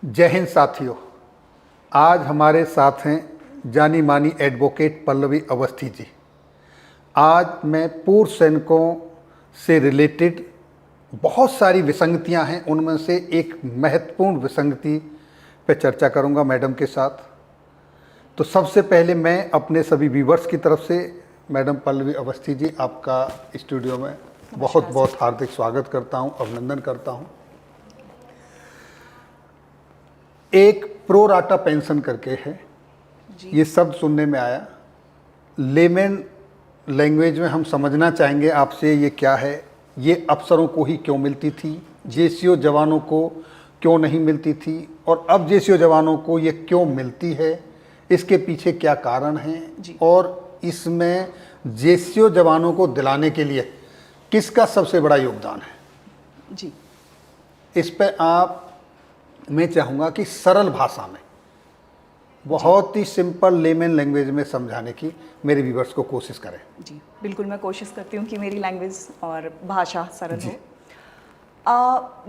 जय हिंद साथियों। आज हमारे साथ हैं जानी मानी एडवोकेट पल्लवी अवस्थी जी। आज मैं पूर्व सैनिकों से रिलेटेड बहुत सारी विसंगतियां हैं, उनमें से एक महत्वपूर्ण विसंगति पे चर्चा करूंगा मैडम के साथ। तो सबसे पहले मैं अपने सभी व्यूवर्स की तरफ से मैडम पल्लवी अवस्थी जी, आपका स्टूडियो में बहुत बहुत हार्दिक स्वागत करता हूं, अभिनंदन करता हूं। एक प्रो राटा पेंशन करके है, ये शब्द सुनने में आया। लेमन लैंग्वेज में हम समझना चाहेंगे आपसे ये क्या है, ये अफसरों को ही क्यों मिलती थी, जेसीओ जवानों को क्यों नहीं मिलती थी, और अब जेसीओ जवानों को ये क्यों मिलती है, इसके पीछे क्या कारण हैं, और इसमें जेसीओ जवानों को दिलाने के लिए किसका सबसे बड़ा योगदान है जी। इस पे आप, मैं चाहूँगा कि सरल भाषा में, बहुत ही सिंपल लेमन लैंग्वेज में समझाने की मेरे व्यूवर्स को कोशिश करें। जी बिल्कुल, मैं कोशिश करती हूँ कि मेरी लैंग्वेज और भाषा सरल हो।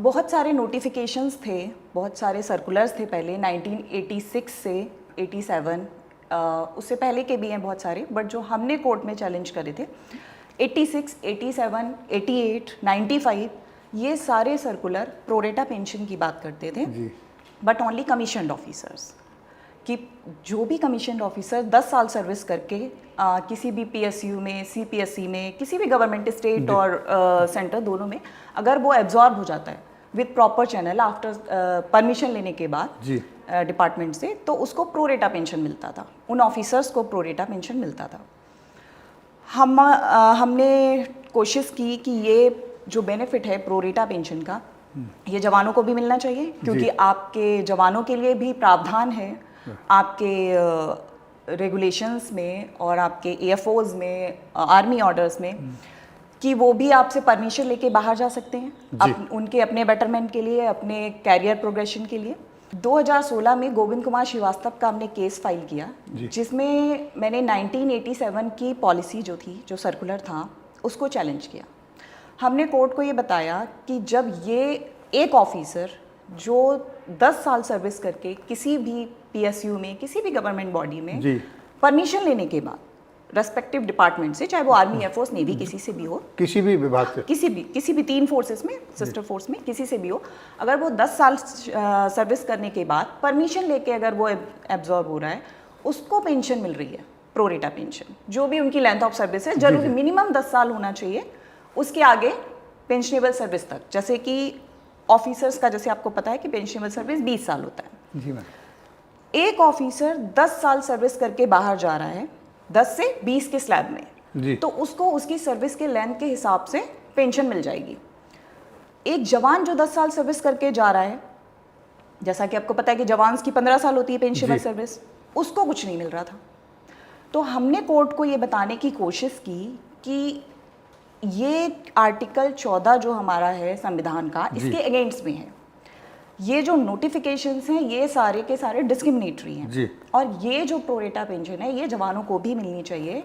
बहुत सारे नोटिफिकेशंस थे, बहुत सारे सर्कुलर्स थे पहले 1986 से 87, उससे पहले के भी हैं बहुत सारे, बट जो हमने कोर्ट में चैलेंज करे थे 86, 87, 88, 95, ये सारे सर्कुलर प्रोरेटा पेंशन की बात करते थे, बट ओनली कमीशन्ड ऑफिसर्स, कि जो भी कमीशन्ड ऑफिसर 10 साल सर्विस करके किसी भी पीएसयू में, सीपीएससी में, किसी भी गवर्नमेंट स्टेट और सेंटर दोनों में अगर वो एब्जॉर्ब हो जाता है with proper channel after permission लेने के बाद डिपार्टमेंट से, तो उसको प्रोरेटा पेंशन मिलता था, उन ऑफिसर्स को प्रोरेटा पेंशन मिलता था। हमने कोशिश की कि ये जो बेनिफिट है प्रोरेटा पेंशन का, ये जवानों को भी मिलना चाहिए, क्योंकि आपके जवानों के लिए भी प्रावधान है आपके रेगुलेशंस में और आपके एएफओज में, आर्मी ऑर्डर्स में, कि वो भी आपसे परमिशन लेके बाहर जा सकते हैं उनके अपने बेटरमेंट के लिए, अपने कैरियर प्रोग्रेशन के लिए। 2016 में गोविंद कुमार श्रीवास्तव का हमने केस फाइल किया, जिसमें मैंने 1987 की पॉलिसी जो थी, जो सर्कुलर था, उसको चैलेंज किया। हमने कोर्ट को ये बताया कि जब ये एक ऑफिसर जो 10 साल सर्विस करके किसी भी पीएसयू में, किसी भी गवर्नमेंट बॉडी में परमिशन लेने के बाद रेस्पेक्टिव डिपार्टमेंट से, चाहे वो आर्मी, एयरफोर्स, नेवी, किसी से भी हो, किसी भी विभाग से, किसी भी 3 फोर्सेस में, सिस्टर फोर्स में, किसी से भी हो, अगर वो 10 साल सर्विस करने के बाद परमिशन लेके अगर वो एब्जॉर्ब हो रहा है, उसको पेंशन मिल रही है, प्रोरेटा पेंशन, जो भी उनकी लेंथ ऑफ सर्विस है, जरूरी मिनिमम 10 साल होना चाहिए, उसके आगे पेंशनेबल सर्विस तक। जैसे कि ऑफिसर्स का, जैसे आपको पता है कि पेंशनेबल सर्विस 20 साल होता है। जी मैम। एक ऑफिसर 10 साल सर्विस करके बाहर जा रहा है 10 से 20 के स्लैब में, तो उसको उसकी सर्विस के लेंथ के हिसाब से पेंशन मिल जाएगी। एक जवान जो 10 साल सर्विस करके जा रहा है, जैसा कि आपको पता है कि जवान की 15 साल होती है पेंशनेबल सर्विस, उसको कुछ नहीं मिल रहा था। तो हमने कोर्ट को ये बताने की कोशिश की कि ये आर्टिकल 14 जो हमारा है संविधान का, इसके अगेंस्ट में है। ये जो नोटिफिकेशंस हैं, ये सारे के सारे डिस्क्रिमिनेटरी हैं, और ये जो प्रोरेटा पेंशन है, ये जवानों को भी मिलनी चाहिए।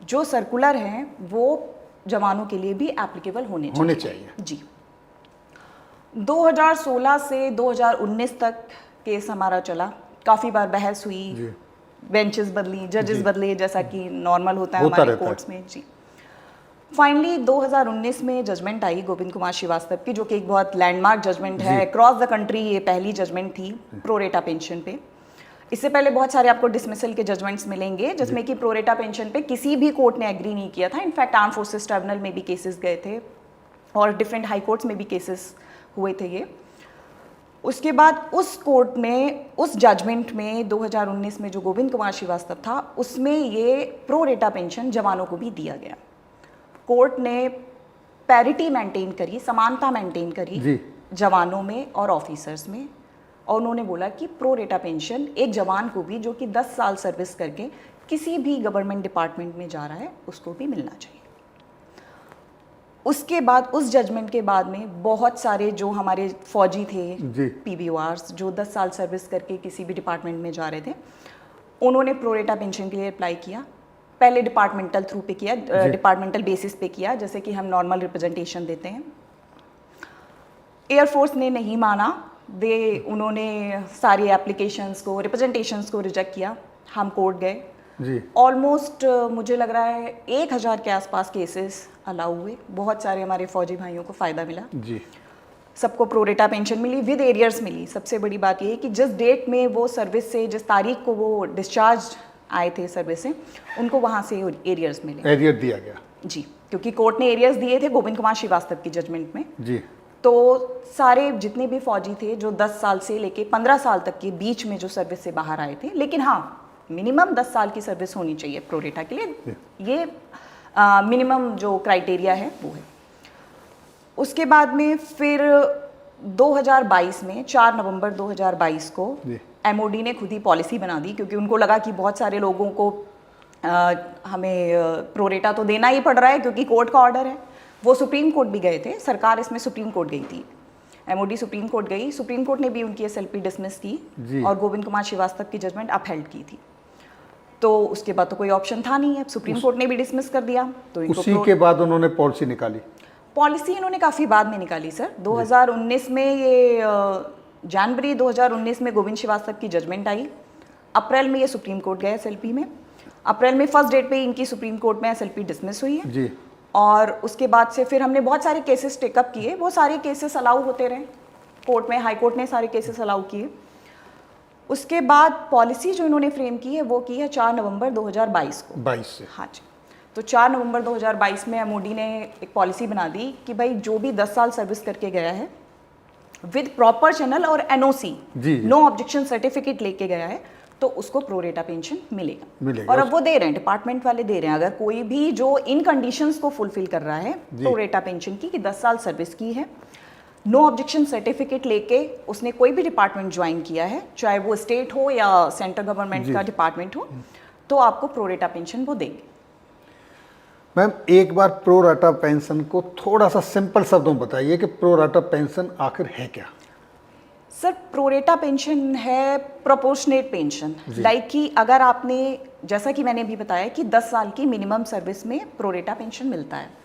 जो सर्कुलर हैं वो जवानों के लिए भी एप्लीकेबल होने चाहिए। जी। 2016 से 2019 तक केस हमारा चला, काफ़ी बार बहस हुई, बेंचेस बदली, जजेस बदले, जैसा कि नॉर्मल होता है हमारे कोर्ट्स में। जी। फाइनली 2019 में जजमेंट आई गोविंद कुमार श्रीवास्तव की, जो कि एक बहुत लैंडमार्क जजमेंट है अक्रॉस द कंट्री। ये पहली जजमेंट थी प्रोरेटा पेंशन पे। इससे पहले बहुत सारे आपको डिसमिसल के जजमेंट्स मिलेंगे, जिसमें कि प्रोरेटा पेंशन पे किसी भी कोर्ट ने एग्री नहीं किया था। इनफैक्ट आर्म फोर्सेस ट्रिब्यूनल में भी केसेस गए थे, और डिफरेंट हाई कोर्ट्स में भी केसेस हुए थे ये। उसके बाद उस कोर्ट में, उस जजमेंट में 2019 में जो गोविंद कुमार श्रीवास्तव था, उसमें ये प्रोरेटा पेंशन जवानों को भी दिया गया। कोर्ट ने पैरिटी मेंटेन करी, समानता मेंटेन करी जवानों में और ऑफिसर्स में, और उन्होंने बोला कि प्रोरेटा पेंशन एक जवान को भी, जो कि 10 साल सर्विस करके किसी भी गवर्नमेंट डिपार्टमेंट में जा रहा है, उसको भी मिलना चाहिए। उसके बाद, उस जजमेंट के बाद में बहुत सारे जो हमारे फौजी थे पीबीओआर्स, जो 10 साल सर्विस करके किसी भी डिपार्टमेंट में जा रहे थे, उन्होंने प्रोरेटा पेंशन के लिए अप्लाई किया। पहले डिपार्टमेंटल थ्रू पे किया, डिपार्टमेंटल बेसिस पे किया, जैसे कि हम नॉर्मल रिप्रेजेंटेशन देते हैं। एयरफोर्स ने नहीं माना, उन्होंने सारी एप्लीकेशंस को, रिप्रेजेंटेशंस को रिजेक्ट किया। हम कोर्ट गए जी। ऑलमोस्ट मुझे लग रहा है 1000 के आसपास केसेस अलाउ हुए। बहुत सारे हमारे फौजी भाइयों को फ़ायदा मिला जी। सबको प्रोरेटा पेंशन मिली, विद एरियर्स मिली। सबसे बड़ी बात ये है कि जिस डेट में वो सर्विस से, जिस तारीख को वो डिस्चार्ज आए थे सर्विस से, उनको वहाँ से एरियर्स मिले। एरियर दिया गया जी, क्योंकि कोर्ट ने एरियर्स दिए थे गोविंद कुमार श्रीवास्तव की जजमेंट में। जी। तो सारे जितने भी फौजी थे जो 10 साल से लेके 15 साल तक के बीच में जो सर्विस से बाहर आए थे, लेकिन हाँ मिनिमम 10 साल की सर्विस होनी चाहिए प्रोरेटा के लिए, ये मिनिमम जो क्राइटेरिया है वो है। उसके बाद में फिर 2022 में 4 नवंबर 2022 को एमओडी ने खुद ही पॉलिसी बना दी, क्योंकि उनको लगा कि बहुत सारे लोगों को हमें प्रोरेटा तो देना ही पड़ रहा है क्योंकि कोर्ट का ऑर्डर है। वो सुप्रीम कोर्ट भी गए थे, सरकार इसमें सुप्रीम कोर्ट गई थी, एमओडी सुप्रीम कोर्ट गई, सुप्रीम कोर्ट ने भी उनकी एसएलपी डिसमिस की और गोविंद कुमार श्रीवास्तव की जजमेंट अपहेल्ड की थी। तो उसके बाद तो कोई ऑप्शन था नहीं है, सुप्रीम कोर्ट ने भी डिसमिस कर दिया। तो उसी के बाद उन्होंने पॉलिसी निकाली। पॉलिसी इन्होंने काफ़ी बाद में निकाली सर। 2019 में ये जनवरी 2019 में गोविंद श्रीवास्तव की जजमेंट आई, अप्रैल में ये सुप्रीम कोर्ट गए एसएलपी में, अप्रैल में फर्स्ट डेट पे इनकी सुप्रीम कोर्ट में एसएलपी डिसमिस हुई है जी। और उसके बाद से फिर हमने बहुत सारे केसेस टेकअप किए, वो सारे केसेस अलाउ होते रहे कोर्ट में, हाई कोर्ट ने सारे केसेस अलाउ किए। उसके बाद पॉलिसी जो इन्होंने फ्रेम की है वो की है 4 नवंबर 2022 को। 22 से। हाँ जी। तो 4 नवंबर 2022 में एमओडी ने एक पॉलिसी बना दी कि भाई जो भी 10 साल सर्विस करके गया है विद प्रॉपर चैनल और एनओसी, नो ऑब्जेक्शन सर्टिफिकेट लेके गया है, तो उसको प्रोरेटा पेंशन मिलेगा। और अब वो दे रहे हैं, डिपार्टमेंट वाले दे रहे हैं। अगर कोई भी जो इन कंडीशंस को फुलफिल कर रहा है प्रोरेटा पेंशन की, कि 10 साल सर्विस की है, नो ऑब्जेक्शन सर्टिफिकेट लेके उसने कोई भी डिपार्टमेंट ज्वाइन किया है, चाहे वो स्टेट हो या सेंट्रल गवर्नमेंट का डिपार्टमेंट हो, तो आपको प्रोरेटा पेंशन वो देंगे। मैम एक बार प्रोरेटा पेंशन को थोड़ा सा सिंपल शब्दों में बताइए कि प्रोरेटा पेंशन आखिर है क्या? सर प्रोरेटा पेंशन है प्रोपोर्शनेट पेंशन, लाइक कि अगर आपने, जैसा कि मैंने भी बताया कि 10 साल की मिनिमम सर्विस में प्रोरेटा पेंशन मिलता है।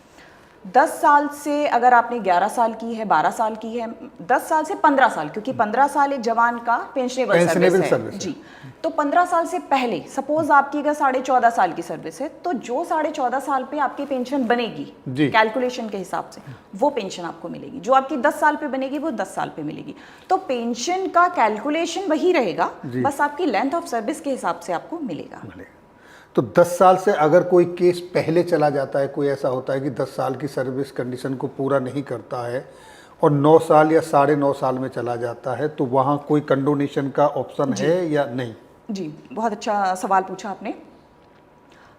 10 साल से अगर आपने 11 साल की है, 12 साल की है, 10 साल से 15 साल, क्योंकि 15 साल एक जवान का पेंशनेबल सर्विस है जी। तो 15 साल से पहले सपोज आपकी अगर 14.5 साल की सर्विस है, तो जो 14.5 साल पे आपकी पेंशन बनेगी कैलकुलेशन के हिसाब से, वो पेंशन आपको मिलेगी। जो आपकी 10 साल पे बनेगी वो 10 साल पे मिलेगी। तो पेंशन का कैलकुलेशन वही रहेगा, बस आपकी लेंथ ऑफ सर्विस के हिसाब से आपको मिलेगा। तो 10 साल से अगर कोई केस पहले चला जाता है, कोई ऐसा होता है कि 10 साल की सर्विस कंडीशन को पूरा नहीं करता है और 9 साल या 9.5 साल में चला जाता है, तो वहाँ कोई कंडोनेशन का ऑप्शन है या नहीं? जी, बहुत अच्छा सवाल पूछा आपने।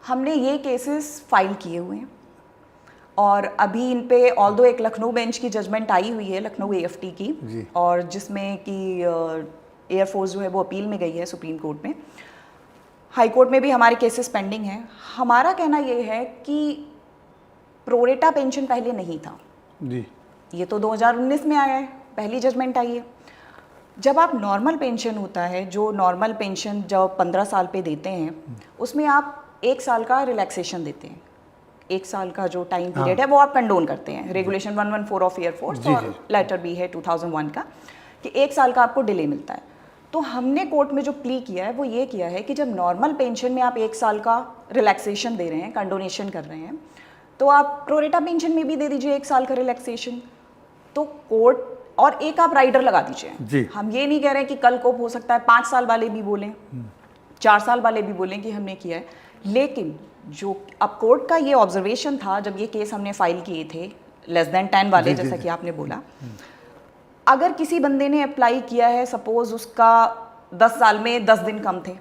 हमने ये केसेस फाइल किए हुए हैं और अभी इन पे ऑल्दो एक लखनऊ बेंच की जजमेंट आई हुई है, लखनऊ एएफटी की, और जिसमें कि एयरफोर्स जो है वो अपील में गई है सुप्रीम कोर्ट में। हाई कोर्ट में भी हमारे केसेस पेंडिंग हैं। हमारा कहना ये है कि प्रोरेटा पेंशन पहले नहीं था जी, ये तो 2019 में आया है, पहली जजमेंट आई है। जब आप नॉर्मल पेंशन होता है, जो नॉर्मल पेंशन जब 15 साल पे देते हैं, उसमें आप 1 साल का रिलैक्सेशन देते हैं। 1 साल का जो टाइम पीरियड है वो आप कंडोन करते हैं, रेगुलेशन 114 ऑफ एयरफोर्स और लेटर भी है 2001 का, कि 1 साल का आपको डिले मिलता है। तो हमने कोर्ट में जो प्ली किया है वो ये किया है कि जब नॉर्मल पेंशन में आप 1 साल का रिलैक्सेशन दे रहे हैं, कंडोनेशन कर रहे हैं, तो आप प्रोरेटा पेंशन में भी दे दीजिए 1 साल का रिलैक्सेशन। तो कोर्ट, और एक आप राइडर लगा दीजिए। हम ये नहीं कह रहे हैं कि कल को हो सकता है 5 साल वाले भी बोलें, 4 साल वाले भी बोलें कि हमने किया है, लेकिन जो अब कोर्ट का ये ऑब्जर्वेशन था जब ये केस हमने फाइल किए थे लेस देन 10 वाले, जैसा कि आपने बोला, अगर किसी बंदे ने अप्लाई किया है, सपोज उसका 10 साल में 10 दिन कम थे,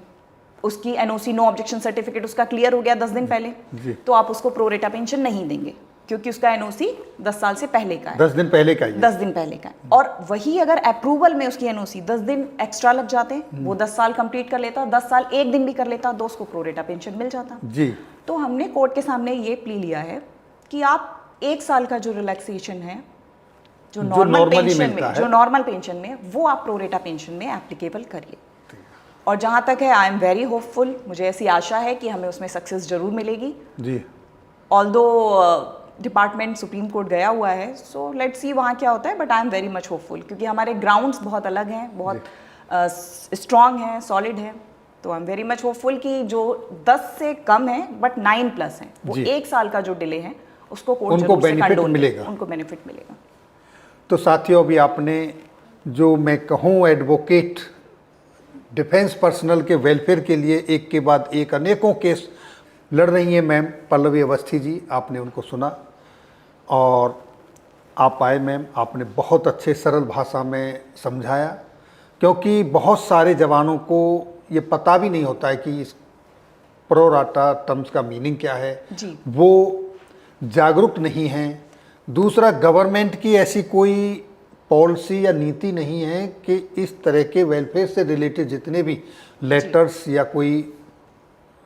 उसकी एनओसी नो ऑब्जेक्शन सर्टिफिकेट उसका क्लियर हो गया 10 दिन पहले, तो आप उसको प्रोरेटा पेंशन नहीं देंगे क्योंकि उसका एनओसी 10 साल से पहले का है, 10 दिन पहले का है, 10 दिन पहले का है। और वही अगर अप्रूवल में उसकी एनओसी 10 दिन एक्स्ट्रा लग जाते, वो 10 साल कंप्लीट कर लेता, 10 साल 1 दिन भी कर लेता, तो उसको प्रोरेटा पेंशन मिल जाता जी। तो हमने कोर्ट के सामने ये प्ली लिया है कि आप 1 साल का जो रिलैक्सेशन है, जो नॉर्मल पेंशन में, वो आप प्रोरेटा पेंशन में एप्लीकेबल करिए। और जहाँ तक है, आई एम वेरी होपफुल, मुझे ऐसी आशा है कि हमें उसमें सक्सेस जरूर मिलेगी जी। ऑल्दो डिपार्टमेंट सुप्रीम कोर्ट गया हुआ है, सो लेट्स सी वहाँ क्या होता है, but I am very much hopeful क्योंकि हमारे ग्राउंड्स बहुत अलग हैं, बहुत स्ट्रॉन्ग हैं, सॉलिड हैं, तो I am very much hopeful कि जो 10 से कम है बट 9+ हैं, वो जी। 1 साल का जो डिले है उसको कोर्ट उनको जरूर से benefit condone मिलेगा। करे, उनको बेनिफिट मिलेगा। तो साथियों, अभी आपने जो मैं कहूँ एडवोकेट डिफेंस पर्सनल के वेलफेयर के लिए एक के बाद एक अनेकों केस लड़ रही हैं मैम पल्लवी अवस्थी जी, आपने उनको सुना और आप आए मैम, आपने बहुत अच्छे सरल भाषा में समझाया, क्योंकि बहुत सारे जवानों को ये पता भी नहीं होता है कि इस प्रो राटा टर्म्स का मीनिंग क्या है, जी। वो जागरूक नहीं हैं। दूसरा, गवर्नमेंट की ऐसी कोई पॉलिसी या नीति नहीं है कि इस तरह के वेलफेयर से रिलेटेड जितने भी लेटर्स या कोई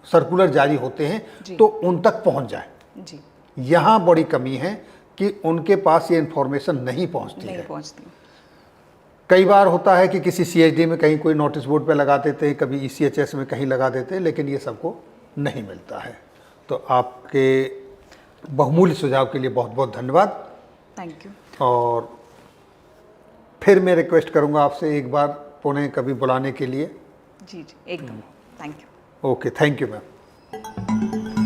सर्कुलर जारी होते हैं तो उन तक पहुंच जाए। जी, यहाँ बड़ी कमी है कि उनके पास ये इन्फॉर्मेशन नहीं पहुंचती नहीं है। पहुँचती। कई बार होता है कि किसी सीएचडी में कहीं कोई नोटिस बोर्ड पे लगा देते हैं, कभी ईसीएचएस में कहीं लगा देते हैं, लेकिन ये सबको नहीं मिलता है। तो आपके बहुमूल्य सुझाव के लिए बहुत बहुत धन्यवाद। Thank you. और फिर मैं रिक्वेस्ट करूंगा आपसे एक बार पुणे कभी बुलाने के लिए। जी जी, एकदम। Thank you. Okay, thank you ma'am.